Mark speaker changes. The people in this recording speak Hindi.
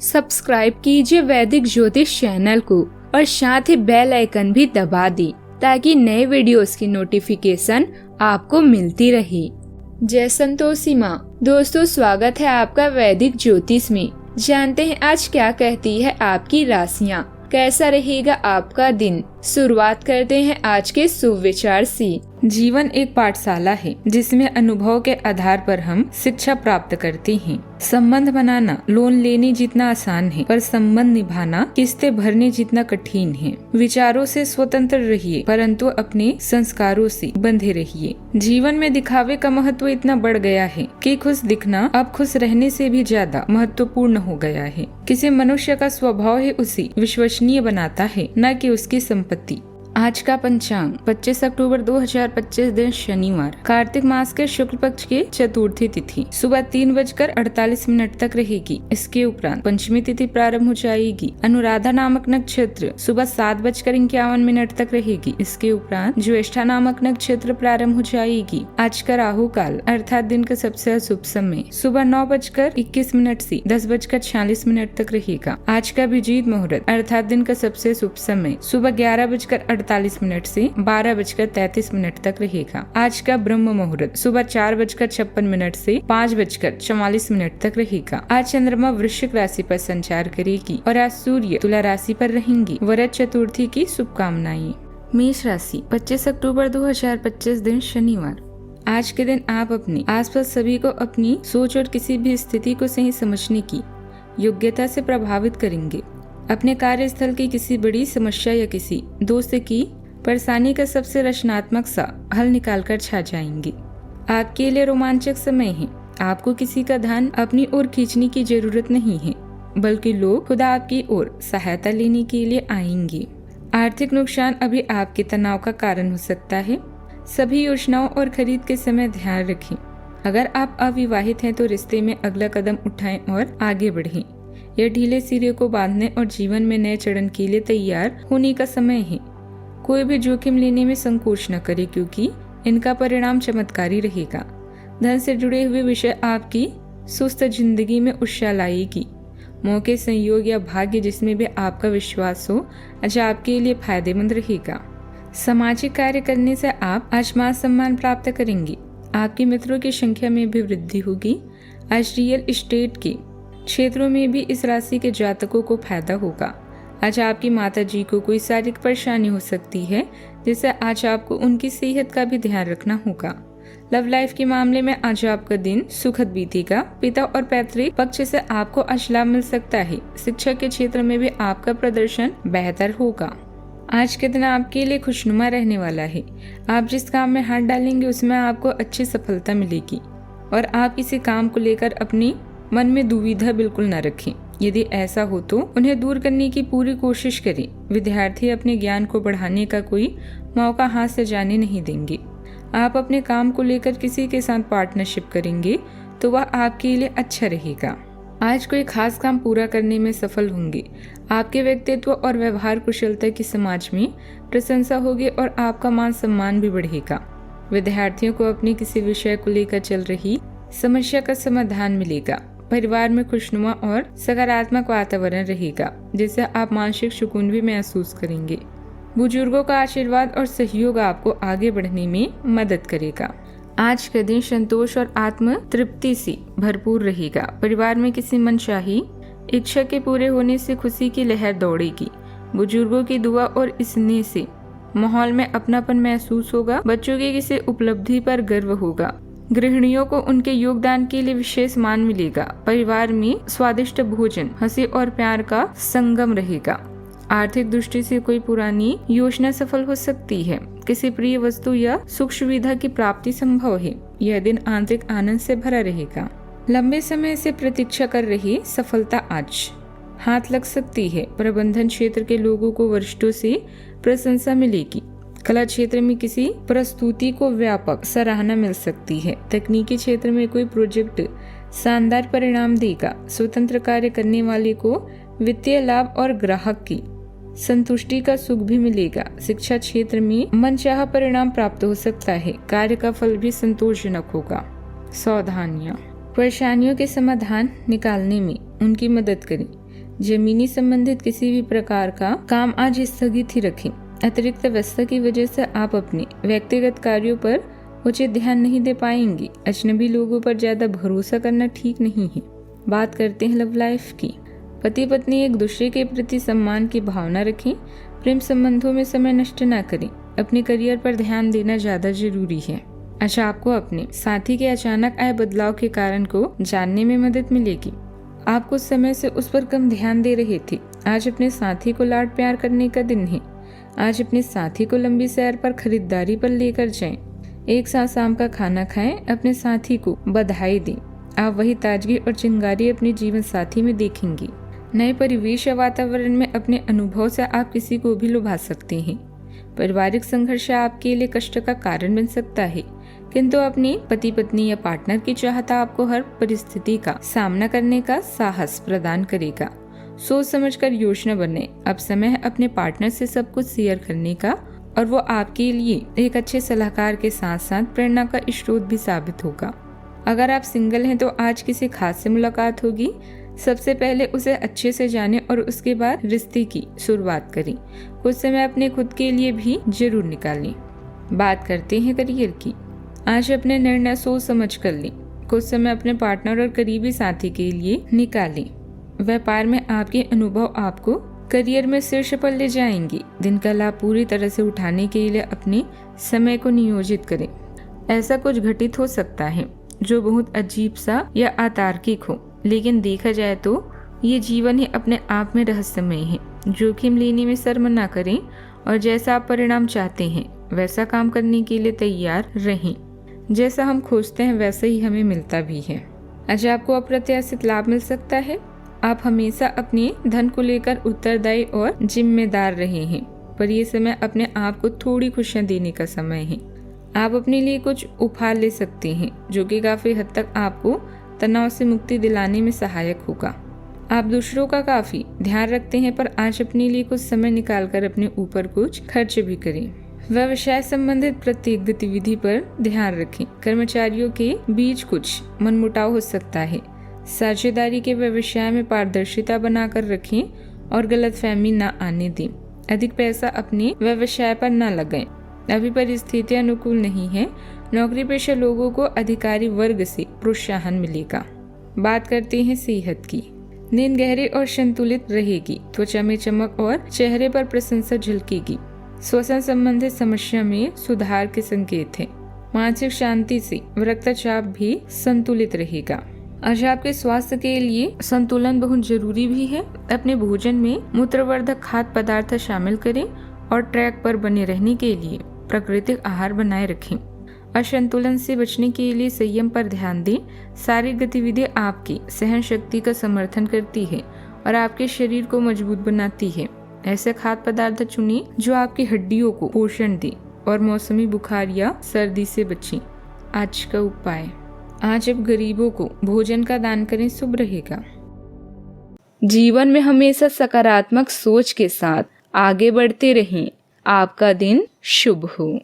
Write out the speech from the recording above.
Speaker 1: सब्सक्राइब कीजिए वैदिक ज्योतिष चैनल को और साथ ही बेल आइकन भी दबा दी ताकि नए वीडियोस की नोटिफिकेशन आपको मिलती रहे। जय संतोषी माँ। दोस्तों, स्वागत है आपका वैदिक ज्योतिष में। जानते हैं आज क्या कहती है आपकी राशियाँ, कैसा रहेगा आपका दिन। शुरुआत करते हैं आज के शुभ विचार से। जीवन एक पाठशाला है जिसमें अनुभव के आधार पर हम शिक्षा प्राप्त करते हैं। संबंध बनाना लोन लेने जितना आसान है, पर संबंध निभाना किस्तें भरने जितना कठिन है। विचारों से स्वतंत्र रहिए, परंतु अपने संस्कारों से बंधे रहिए। जीवन में दिखावे का महत्व इतना बढ़ गया है कि खुश दिखना अब खुश रहने से भी ज्यादा महत्वपूर्ण हो गया है। किसी मनुष्य का स्वभाव ही उसे विश्वसनीय बनाता है, न कि उसकी संपत्ति। आज का पंचांग 25 अक्टूबर 2025 दिन शनिवार, कार्तिक मास के शुक्ल पक्ष के चतुर्थी तिथि सुबह 3:48 तक रहेगी। इसके उपरांत पंचमी तिथि प्रारंभ हो जाएगी। अनुराधा नामक नक्षत्र सुबह 7:51 तक रहेगी। इसके उपरांत ज्येष्ठा नामक नक्षत्र प्रारंभ हो जाएगी। आज का राहु काल अर्थात दिन का सबसे अशुभ समय सुबह 9:21 से 10:46 तक रहेगा। आज का अभिजीत मुहूर्त अर्थात दिन का सबसे शुभ समय सुबह 11:48 से 12:33 तक रहेगा। आज का ब्रह्म मुहूर्त सुबह 4:56 से 5:44 तक रहेगा। आज चंद्रमा वृश्चिक राशि पर संचार करेगी और आज सूर्य तुला राशि पर रहेंगी। वरद चतुर्थी की शुभकामनाएं। मेष राशि 25 अक्टूबर 2025 दिन शनिवार। आज के दिन आप अपने आसपास सभी को अपनी सोच और किसी भी स्थिति को सही समझने की योग्यता से प्रभावित करेंगे। अपने कार्यस्थल की किसी बड़ी समस्या या किसी दोस्त की परेशानी का सबसे रचनात्मक सा हल निकालकर छा जाएंगे। आपके लिए रोमांचक समय है। आपको किसी का ध्यान अपनी ओर खींचने की जरूरत नहीं है, बल्कि लोग खुद आपकी ओर सहायता लेने के लिए आएंगे। आर्थिक नुकसान अभी आपके तनाव का कारण हो सकता है। सभी योजनाओं और खरीद के समय ध्यान रखें। अगर आप अविवाहित हैं तो रिश्ते में अगला कदम उठाएं और आगे बढ़ें। यह ढीले सिरे को बांधने और जीवन में नए चरण के लिए तैयार होने का समय है। कोई भी जोखिम लेने में संकोच न करे, क्योंकि इनका परिणाम चमत्कारी रहेगा। धन से जुड़े हुए विषय आपकी सुस्त जिंदगी में उत्साह लाएगी। मौके, संयोग या भाग्य जिसमें भी आपका विश्वास हो आज आपके लिए फायदेमंद रहेगा। सामाजिक कार्य करने से आप आज मान सम्मान प्राप्त करेंगे। आपके मित्रों की संख्या में भी वृद्धि होगी। आज रियल एस्टेट के क्षेत्रों में भी इस राशि के जातकों को फायदा होगा। आज आपकी माता जी को कोई शारीरिक परेशानी हो सकती है, जिससे आज आपको उनकी सेहत का भी ध्यान रखना होगा। लव लाइफ के मामले में आज आपका दिन सुखद बीतेगा। पिता और पैतृक पक्ष से आपको आज लाभ मिल सकता है। शिक्षा के क्षेत्र में भी आपका प्रदर्शन बेहतर होगा। आज के दिन आपके लिए खुशनुमा रहने वाला है। आप जिस काम में हाथ डालेंगे उसमें आपको अच्छी सफलता मिलेगी और आप किसी काम को लेकर अपनी मन में दुविधा बिल्कुल न रखें। यदि ऐसा हो तो उन्हें दूर करने की पूरी कोशिश करें। विद्यार्थी अपने ज्ञान को बढ़ाने का कोई मौका हाथ से जाने नहीं देंगे। आप अपने काम को लेकर किसी के साथ पार्टनरशिप करेंगे तो वह आपके लिए अच्छा रहेगा। आज कोई खास काम पूरा करने में सफल होंगे। आपके व्यक्तित्व और व्यवहार कुशलता की समाज में प्रशंसा होगी और आपका मान सम्मान भी बढ़ेगा। विद्यार्थियों को अपने किसी विषय को लेकर चल रही समस्या का समाधान मिलेगा। परिवार में खुशनुमा और सकारात्मक वातावरण रहेगा, जिससे आप मानसिक सुकून भी महसूस करेंगे। बुजुर्गों का आशीर्वाद और सहयोग आपको आगे बढ़ने में मदद करेगा। आज का दिन संतोष और आत्म तृप्ति से भरपूर रहेगा। परिवार में किसी मनचाही इच्छा के पूरे होने से खुशी की लहर दौड़ेगी। बुजुर्गों की दुआ और स्नेह से माहौल में अपनापन महसूस होगा। बच्चों की किसी उपलब्धि पर गर्व होगा। गृहिणियों को उनके योगदान के लिए विशेष मान मिलेगा। परिवार में स्वादिष्ट भोजन, हंसी और प्यार का संगम रहेगा। आर्थिक दृष्टि से कोई पुरानी योजना सफल हो सकती है। किसी प्रिय वस्तु या सुख सुविधा की प्राप्ति संभव है। यह दिन आंतरिक आनंद से भरा रहेगा। लंबे समय से प्रतीक्षा कर रही सफलता आज हाथ लग सकती है। प्रबंधन क्षेत्र के लोगों को वरिष्ठों से प्रशंसा मिलेगी। कला क्षेत्र में किसी प्रस्तुति को व्यापक सराहना मिल सकती है। तकनीकी क्षेत्र में कोई प्रोजेक्ट शानदार परिणाम देगा। स्वतंत्र कार्य करने वाले को वित्तीय लाभ और ग्राहक की संतुष्टि का सुख भी मिलेगा। शिक्षा क्षेत्र में मनचाहा परिणाम प्राप्त हो सकता है। कार्य का फल भी संतोषजनक होगा। सावधानियां, परेशानियों के समाधान निकालने में उनकी मदद करें। जमीनी संबंधित किसी भी प्रकार का काम आज स्थगित ही रखें। अतिरिक्त व्यस्तता की वजह से आप अपने व्यक्तिगत कार्यों पर उचित ध्यान नहीं दे पाएंगी। अजनबी लोगों पर ज्यादा भरोसा करना ठीक नहीं है। बात करते हैं लव लाइफ की। पति पत्नी एक दूसरे के प्रति सम्मान की भावना रखें। प्रेम संबंधों में समय नष्ट न करें। अपने करियर पर ध्यान देना ज्यादा जरूरी है। अच्छा, आपको अपने साथी के अचानक आए बदलाव के कारण को जानने में मदद मिलेगी। आप कुछ समय से उस पर कम ध्यान दे रहे थे। आज अपने साथी को लाड प्यार करने का दिन है। आज अपने साथी को लंबी सैर पर, खरीदारी पर लेकर जाएं। एक साथ शाम का खाना खाएं। अपने साथी को बधाई दें। आप वही ताजगी और चिंगारी अपने जीवन साथी में देखेंगी। नए परिवेश या वातावरण में अपने अनुभव से आप किसी को भी लुभा सकते हैं। पारिवारिक संघर्ष आपके लिए कष्ट का कारण बन सकता है, किंतु अपनी पति पत्नी या पार्टनर की चाहत आपको हर परिस्थिति का सामना करने का साहस प्रदान करेगा। सोच समझकर योजना बने। अब समय है अपने पार्टनर से सब कुछ शेयर करने का, और वो आपके लिए एक अच्छे सलाहकार के साथ साथ प्रेरणा का स्रोत भी साबित होगा। अगर आप सिंगल हैं तो आज किसी खास से मुलाकात होगी। सबसे पहले उसे अच्छे से जाने और उसके बाद रिश्ते की शुरुआत करें। कुछ समय अपने खुद के लिए भी जरूर निकालें। बात करते हैं करियर की। आज अपने निर्णय सोच समझ कर लें। कुछ समय अपने पार्टनर और करीबी साथी के लिए निकालें। व्यापार में आपके अनुभव आपको करियर में शीर्ष पर ले जाएंगे। दिन का लाभ पूरी तरह से उठाने के लिए अपने समय को नियोजित करें। ऐसा कुछ घटित हो सकता है जो बहुत अजीब सा या अतार्किक हो, लेकिन देखा जाए तो ये जीवन ही अपने आप में रहस्यमय है। जोखिम लेने में शर्म न करें और जैसा आप परिणाम चाहते हैं वैसा काम करने के लिए तैयार रहें। जैसा हम खोजते हैं वैसा ही हमें मिलता भी है। आज आपको अप्रत्याशित लाभ मिल सकता है। आप हमेशा अपने धन को लेकर उत्तरदायी और जिम्मेदार रहे हैं, पर ये समय अपने आप को थोड़ी खुशियां देने का समय है। आप अपने लिए कुछ उपहार ले सकते हैं जो कि काफी हद तक आपको तनाव से मुक्ति दिलाने में सहायक होगा। आप दूसरों का काफी ध्यान रखते हैं, पर आज अपने लिए कुछ समय निकालकर अपने ऊपर कुछ खर्च भी करें। व्यवसाय संबंधित प्रत्येक गतिविधि पर ध्यान रखें। कर्मचारियों के बीच कुछ मनमुटाव हो सकता है। साझेदारी के व्यवसाय में पारदर्शिता बनाकर रखें और गलतफहमी न आने दें। अधिक पैसा अपने व्यवसाय पर न लगाएं। अभी परिस्थितियां अनुकूल नहीं है। नौकरी पेशा लोगों को अधिकारी वर्ग से प्रोत्साहन मिलेगा। बात करते हैं सेहत की। नींद गहरी और संतुलित रहेगी। त्वचा में चमक और चेहरे पर प्रसन्नता झलकेगी। श्वसन संबंधित समस्या में सुधार के संकेत है। मानसिक शांति से रक्तचाप भी संतुलित रहेगा। आज आपके स्वास्थ्य के लिए संतुलन बहुत जरूरी भी है। अपने भोजन में मूत्रवर्धक खाद्य पदार्थ शामिल करें और ट्रैक पर बने रहने के लिए प्राकृतिक आहार बनाए रखें। असंतुलन से बचने के लिए संयम पर ध्यान दें। शारीरिक गतिविधि आपकी सहन शक्ति का समर्थन करती है और आपके शरीर को मजबूत बनाती है। ऐसे खाद्य पदार्थ चुनें जो आपकी हड्डियों को पोषण दे और मौसमी बुखार या सर्दी से बचें। आज का उपाय, आज अब गरीबों को भोजन का दान करें, शुभ रहेगा। जीवन में हमेशा सकारात्मक सोच के साथ आगे बढ़ते रहें। आपका दिन शुभ हो।